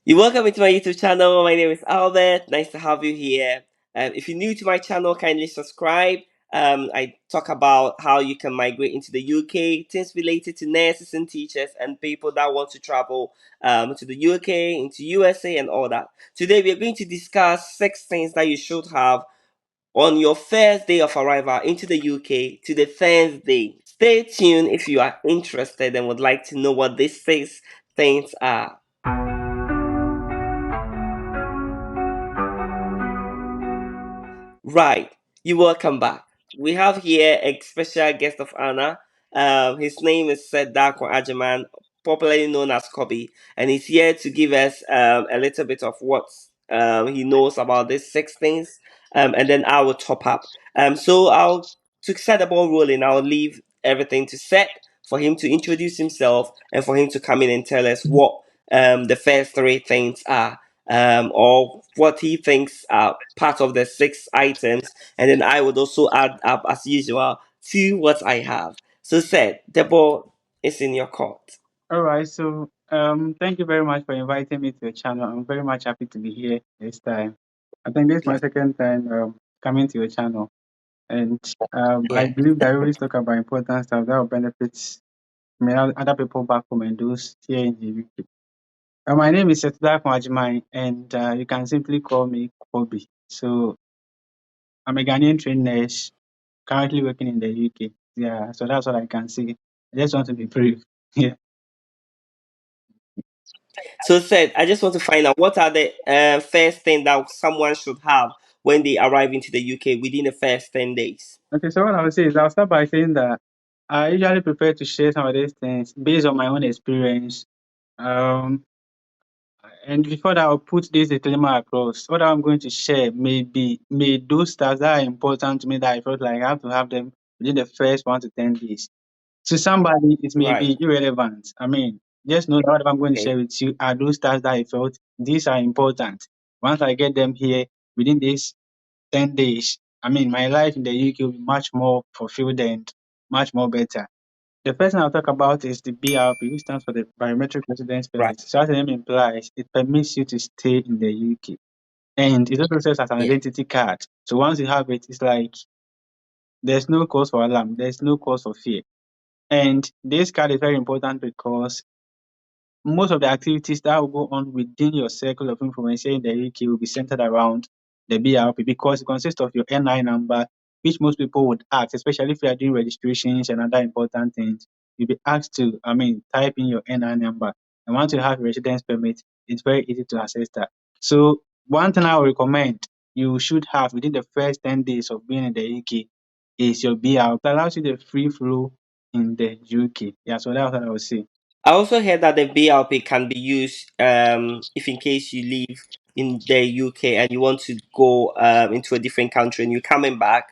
You're welcome to my YouTube channel. My name is Albert. Nice to have you here. If you're new to my channel, kindly subscribe. I talk about how you can migrate into the UK, things related to nurses and teachers and people that want to travel to the UK, into USA, and all that. Today, we are going to discuss 6 things that you should have on your first day of arrival into the UK to the Thursday. Stay tuned if you are interested and would like to know what these 6 things are. Right, you're welcome back. We have here a special guest of honor. His name is Sedako Ajaman, popularly known as Kobe, and he's here to give us a little bit of what he knows about these 6 things, and then I will top up. So I'll to set the ball rolling. I'll leave everything to set for him to introduce himself and for him to come in and tell us what the first 3 things are, or what he thinks are part of the 6 items, and then I would also add up as usual to what I have. So, said the ball is in your court. All right, so thank you very much for inviting me to your channel. I'm very much happy to be here this time. I think this is my second time coming to your channel, and I Yeah. believe that we always talk about important stuff that will benefit other people back home and those here in the UK. My name is Setudai Kwajimai, and you can simply call me Kobe. So I'm a Ghanaian trained nurse currently working in the UK. Yeah, so that's what I can say. I just want to be brief. Yeah. So, said I just want to find out what are the first thing that someone should have when they arrive into the UK within the first 10 days. Okay, so what I would say is I'll start by saying that I usually prefer to share some of these things based on my own experience. Um, and before that, I'll put this disclaimer across. What I'm going to share may those stats that are important to me that I felt like I have to have them within the first 1 to 10 days. To somebody, it may Right. be irrelevant. I mean, just know that what I'm going to Okay. share with you are those stats that I felt these are important. Once I get them here within these 10 days, I mean, my life in the UK will be much more fulfilled and much more better. The first thing I'll talk about is the BRP, which stands for the Biometric Residence Right. Permit. So as the name implies, it permits you to stay in the UK. And it also serves as an Yeah. identity card. So once you have it, it's like there's no cause for alarm, there's no cause for fear. And this card is very important because most of the activities that will go on within your circle of influence here in the UK will be centered around the BRP because it consists of your NI number, which most people would ask, especially if you are doing registrations and other important things. You'll be asked to, type in your NI number. And once you have a residence permit, it's very easy to access that. So one thing I would recommend you should have within the first 10 days of being in the UK is your BRP. It allows you the free flow in the UK. Yeah, so that's what I would say. I also heard that the BLP can be used if in case you live in the UK and you want to go into a different country and you're coming back.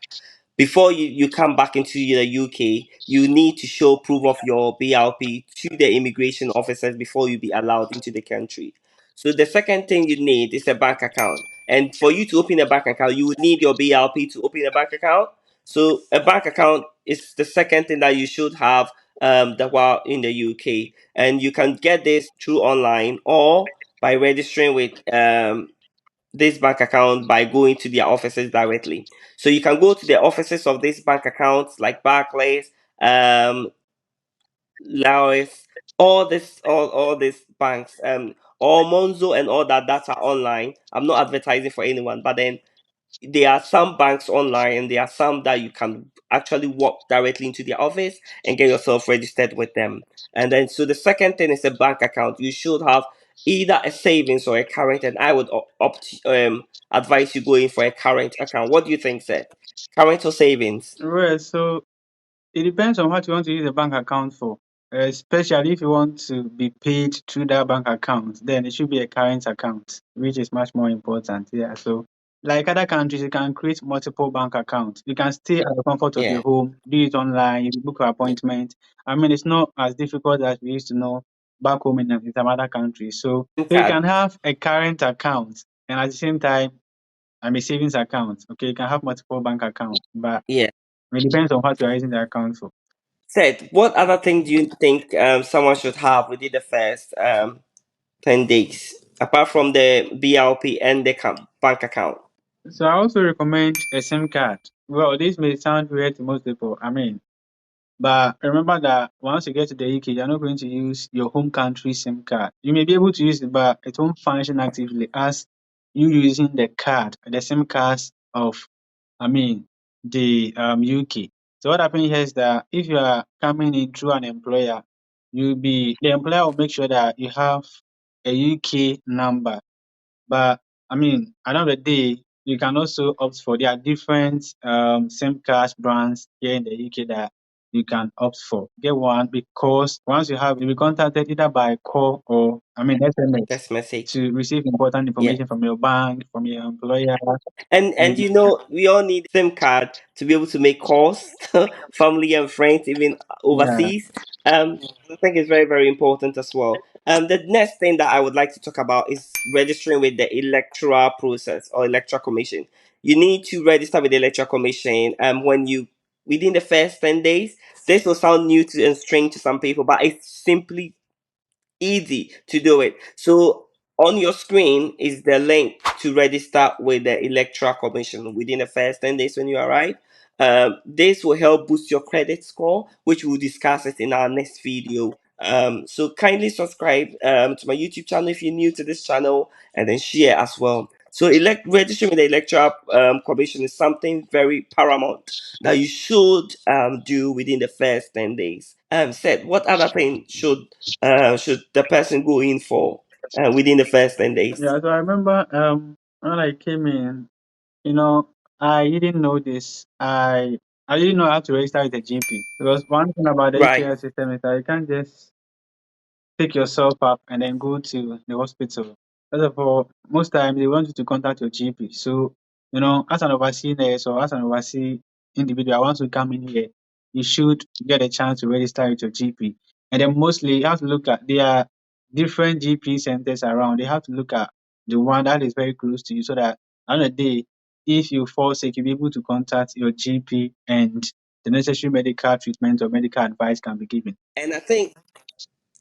Before you come back into the UK, you need to show proof of your BLP to the immigration officers before you be allowed into the country. So the second thing you need is a bank account. And for you to open a bank account, you would need your BLP to open a bank account. So a bank account is the second thing that you should have that while in the UK, and you can get this through online or by registering with this bank account by going to their offices directly. So you can go to the offices of these bank accounts like Barclays, Laos, all these banks, or Monzo and all that are online. I'm not advertising for anyone, but then there are some banks online and there are some that you can actually walk directly into their office and get yourself registered with them. And then, so the second thing is a bank account. You should have either a savings or a current, and I would advise you going for a current account. What do you think, sir? Current or savings? Well, so it depends on what you want to use the bank account for. Especially if you want to be paid through that bank account, then it should be a current account, which is much more important. Yeah. So, like other countries, you can create multiple bank accounts. You can stay at the comfort of Yeah. your home, do it online, you book an appointment. I mean, it's not as difficult as we used to know back home in some other countries. So you Card. can have a current account and at the same time, a savings account. Okay, you can have multiple bank accounts, but Yeah. it depends on what you are using the account for. Said, what other thing do you think someone should have within the first 10 days? apart from the BLP and the bank account. So I also recommend a SIM card. Well, this may sound weird to most people. I mean, but remember that once you get to the UK, you're not going to use your home country SIM card. You may be able to use it, but it won't function actively as you using the card, the SIM cards of, I mean, the UK. So what happens here is that if you are coming in through an employer, the employer will make sure that you have a UK number. But I mean, at the end of the day, you can also opt for. There are different SIM card brands here in the UK that you can opt for. Get one because once you have, you'll be contacted either by call or I mean SMS Text message. to receive important Yeah. information from your bank, from your employer. And And you know, we all need SIM card to be able to make calls, family and friends, even yeah, overseas. I think it's very, very important as well. The next thing that I would like to talk about is registering with the electoral process or electoral commission. You need to register with the electoral commission. When you within the first 10 days. This will sound new to and strange to some people, but it's simply easy to do it. So on your screen is the link to register with the Electoral Commission within the first 10 days when you arrive. This will help boost your credit score, which we'll discuss it in our next video. So kindly subscribe to my YouTube channel if you're new to this channel, and then share as well. So registering with the Electoral Commission is something very paramount that you should do within the first 10 days. Said, what other thing should the person go in for within the first 10 days? yeah. So I remember when I came in, you know, I didn't know this. I didn't know how to register with a GP because one thing about the Right. UK system is that you can't just pick yourself up and then go to the hospital. First of all, most times they want you to contact your GP. So, as an overseas nurse or as an overseas individual, once you come in here, you should get a chance to register with your GP. And then mostly you have to look at there are different GP centers around. They have to look at the one that is very close to you so that on the day, if you fall sick, you'll be able to contact your GP and the necessary medical treatment or medical advice can be given. And I think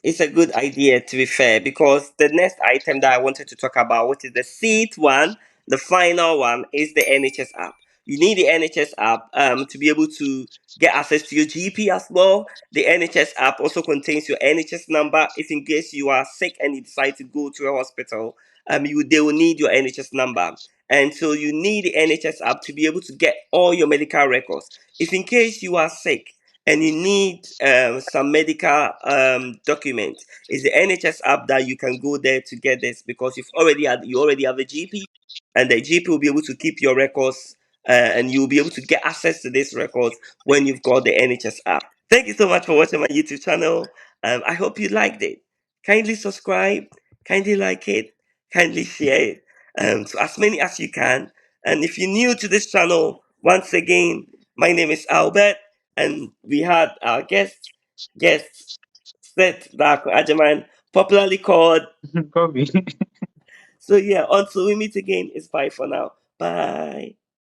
it's a good idea, to be fair, because the next item that I wanted to talk about, which is the seat one, the final one, is the NHS app. You need the NHS app to be able to get access to your GP as well. The NHS app also contains your NHS number. If in case you are sick and you decide to go to a hospital, they will need your NHS number. And so you need the NHS app to be able to get all your medical records. If in case you are sick and you need some medical documents, it's the NHS app that you can go there to get this because you already have a GP, and the GP will be able to keep your records, and you'll be able to get access to these records when you've got the NHS app. Thank you so much for watching my YouTube channel. I hope you liked it. Kindly subscribe, kindly like it, kindly share it to as many as you can. And if you're new to this channel, once again, my name is Albert, and we had our guest Seth Darko Ajaman, popularly called. Kobe. So yeah, until we meet again, it's bye for now. Bye.